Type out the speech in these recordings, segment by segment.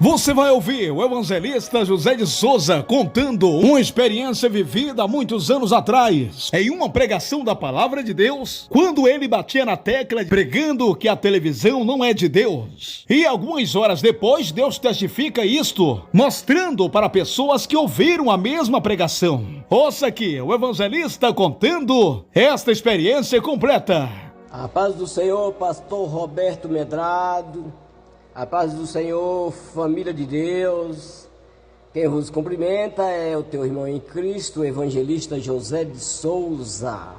Você vai ouvir o evangelista José de Souza contando uma experiência vivida há muitos anos atrás, em uma pregação da palavra de Deus, quando ele batia na tecla pregando que a televisão não é de Deus. E algumas horas depois, Deus testifica isto, mostrando para pessoas que ouviram a mesma pregação. Ouça aqui o evangelista contando esta experiência completa. A paz do Senhor, pastor Roberto Medrado. A paz do Senhor, família de Deus. Quem vos cumprimenta é o teu irmão em Cristo, o evangelista José de Souza.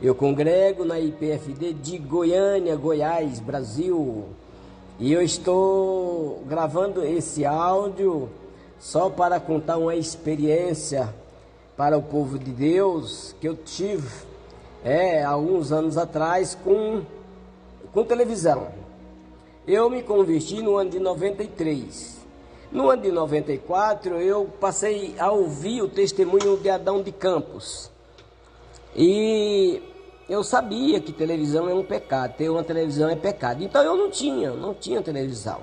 Eu congrego na IPFD de Goiânia, Goiás, Brasil. E eu estou gravando esse áudio só para contar uma experiência para o povo de Deus que eu tive há alguns anos atrás com televisão. Eu me converti no ano de 93. No ano de 94, eu passei a ouvir o testemunho de Adão de Campos. E eu sabia que televisão é um pecado, ter uma televisão é pecado. Então eu não tinha televisão.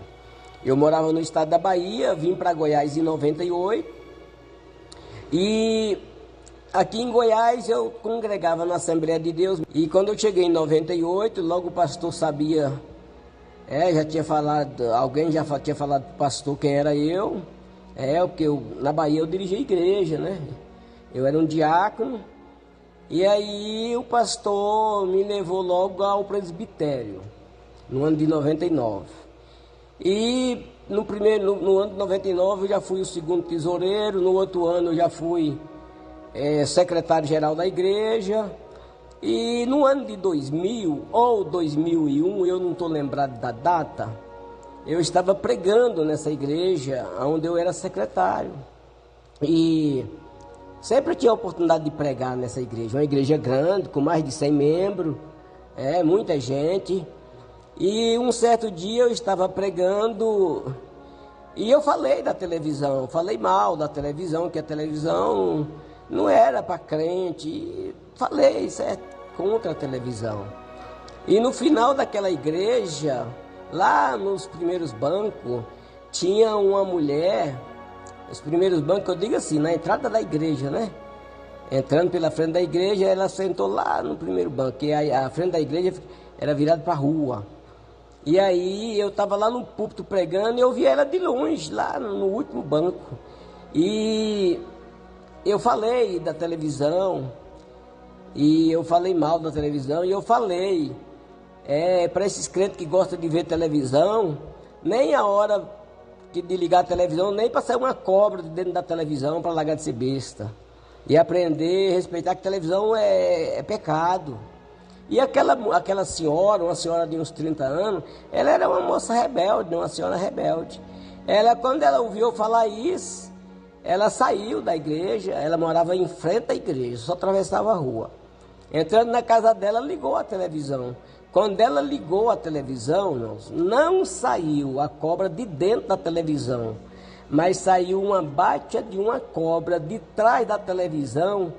Eu morava no estado da Bahia, vim para Goiás em 98. E aqui em Goiás eu congregava na Assembleia de Deus. E quando eu cheguei em 98, logo o pastor sabia... já tinha falado, alguém já tinha falado para o pastor quem era eu. Porque na Bahia eu dirigia a igreja, né? Eu era um diácono. E aí o pastor me levou logo ao presbitério, no ano de 99. E no ano de 99 eu já fui o segundo tesoureiro, no outro ano eu já fui secretário-geral da igreja. E no ano de 2000 ou 2001, eu não estou lembrado da data, eu estava pregando nessa igreja onde eu era secretário. E sempre tinha a oportunidade de pregar nessa igreja, uma igreja grande, com mais de 100 membros, muita gente. E um certo dia eu estava pregando e eu falei da televisão, falei mal da televisão, que a televisão não era para crente. Falei, isso é contra a televisão. E no final daquela igreja, lá nos primeiros bancos, tinha uma mulher, os primeiros bancos, eu digo assim, na entrada da igreja, né? Entrando pela frente da igreja, ela sentou lá no primeiro banco, e a frente da igreja era virada para a rua. E aí eu estava lá no púlpito pregando e eu vi ela de longe, lá no último banco. E eu falei da televisão, e eu falei mal da televisão, e eu falei para esses crentes que gostam de ver televisão, nem a hora de ligar a televisão, nem para sair uma cobra de dentro da televisão para largar de ser besta. E aprender a respeitar que televisão é pecado. E aquela senhora, uma senhora de uns 30 anos, ela era uma moça rebelde, uma senhora rebelde. Quando ela ouviu eu falar isso, ela saiu da igreja, ela morava em frente à igreja, só atravessava a rua. Entrando na casa dela, ligou a televisão. Quando ela ligou a televisão, não saiu a cobra de dentro da televisão, mas saiu uma baixa de uma cobra de trás da televisão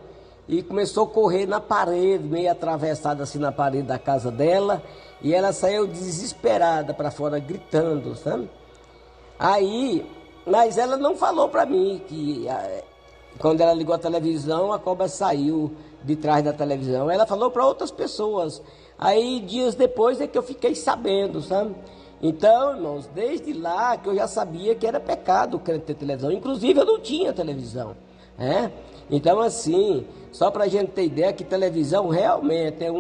e começou a correr na parede, meio atravessada assim na parede da casa dela, e ela saiu desesperada para fora, gritando, sabe? Mas ela não falou para mim que quando ela ligou a televisão, a cobra saiu de trás da televisão. Ela falou para outras pessoas. Aí, dias depois, é que eu fiquei sabendo, sabe? Então, irmãos, desde lá que eu já sabia que era pecado o crente ter televisão. Inclusive, eu não tinha televisão, né? Então, assim, só para a gente ter ideia que televisão realmente é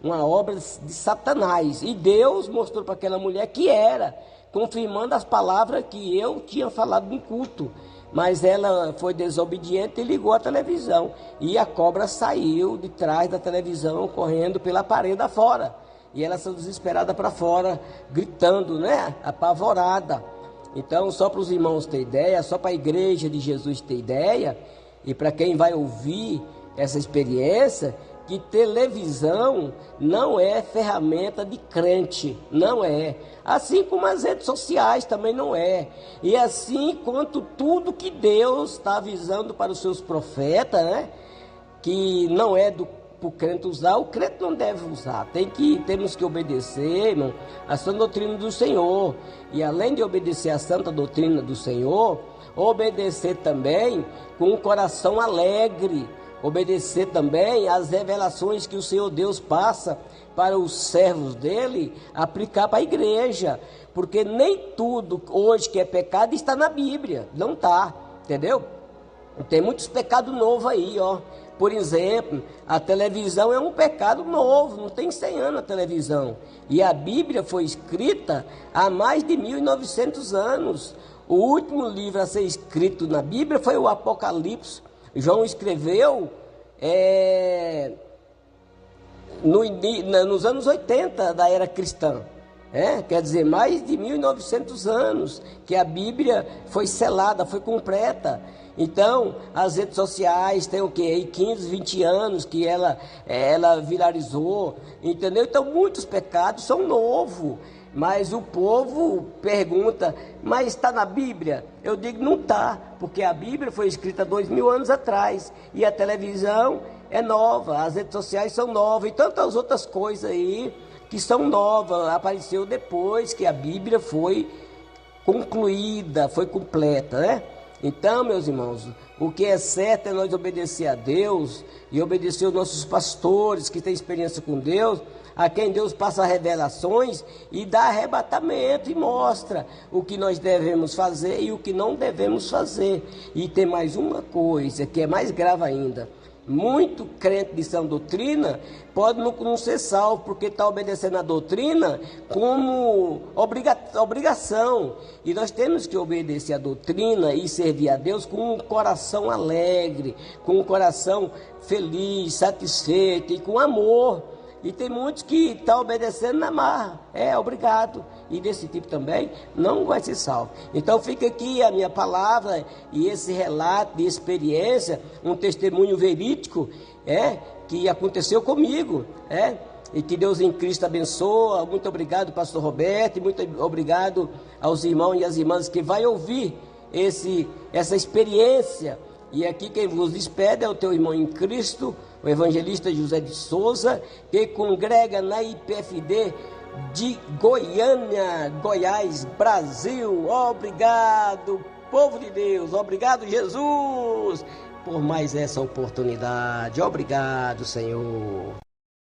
uma obra de Satanás. E Deus mostrou para aquela mulher que era, confirmando as palavras que eu tinha falado no culto. Mas ela foi desobediente e ligou a televisão. E a cobra saiu de trás da televisão, correndo pela parede afora. E ela saiu desesperada para fora, gritando, né? Apavorada. Então, só para os irmãos terem ideia, só para a igreja de Jesus ter ideia, e para quem vai ouvir essa experiência, que televisão não é ferramenta de crente, não é. Assim como as redes sociais também não é. E assim quanto tudo que Deus está avisando para os seus profetas, né? Que não é para o crente usar, o crente não deve usar. Temos que obedecer, irmão, a sã doutrina do Senhor. E além de obedecer a santa doutrina do Senhor, obedecer também com um coração alegre. Obedecer também às revelações que o Senhor Deus passa para os servos dele, aplicar para a igreja. Porque nem tudo hoje que é pecado está na Bíblia. Não está, entendeu? Tem muitos pecados novos aí, ó. Por exemplo, a televisão é um pecado novo, não tem 100 anos a televisão. E a Bíblia foi escrita há mais de 1900 anos. O último livro a ser escrito na Bíblia foi o Apocalipse. João escreveu nos anos 80 da era cristã. Quer dizer, mais de 1900 anos que a Bíblia foi selada, foi completa. Então, as redes sociais tem o quê? Aí 15, 20 anos que ela viralizou, entendeu? Então, muitos pecados são novos, mas o povo pergunta, mas está na Bíblia? Eu digo, não está, porque a Bíblia foi escrita 2000 anos atrás, e a televisão é nova, as redes sociais são novas, e tantas outras coisas aí que são novas, apareceu depois que a Bíblia foi concluída, foi completa, né? Então, meus irmãos, o que é certo é nós obedecer a Deus e obedecer os nossos pastores que têm experiência com Deus, a quem Deus passa revelações e dá arrebatamento e mostra o que nós devemos fazer e o que não devemos fazer. E tem mais uma coisa que é mais grave ainda. Muito crente de sã doutrina pode não ser salvo porque está obedecendo a doutrina como obrigação. E nós temos que obedecer a doutrina e servir a Deus com um coração alegre, com um coração feliz, satisfeito e com amor. E tem muitos que estão obedecendo na marra, obrigado. E desse tipo também não vai ser salvo. Então fica aqui a minha palavra e esse relato de experiência, um testemunho verídico, que aconteceu comigo, e que Deus em Cristo abençoa. Muito obrigado, pastor Roberto, e muito obrigado aos irmãos e às irmãs que vai ouvir essa experiência. E aqui quem vos despede é o teu irmão em Cristo, o evangelista José de Souza, que congrega na IPFD de Goiânia, Goiás, Brasil. Obrigado, povo de Deus, obrigado, Jesus, por mais essa oportunidade. Obrigado, Senhor.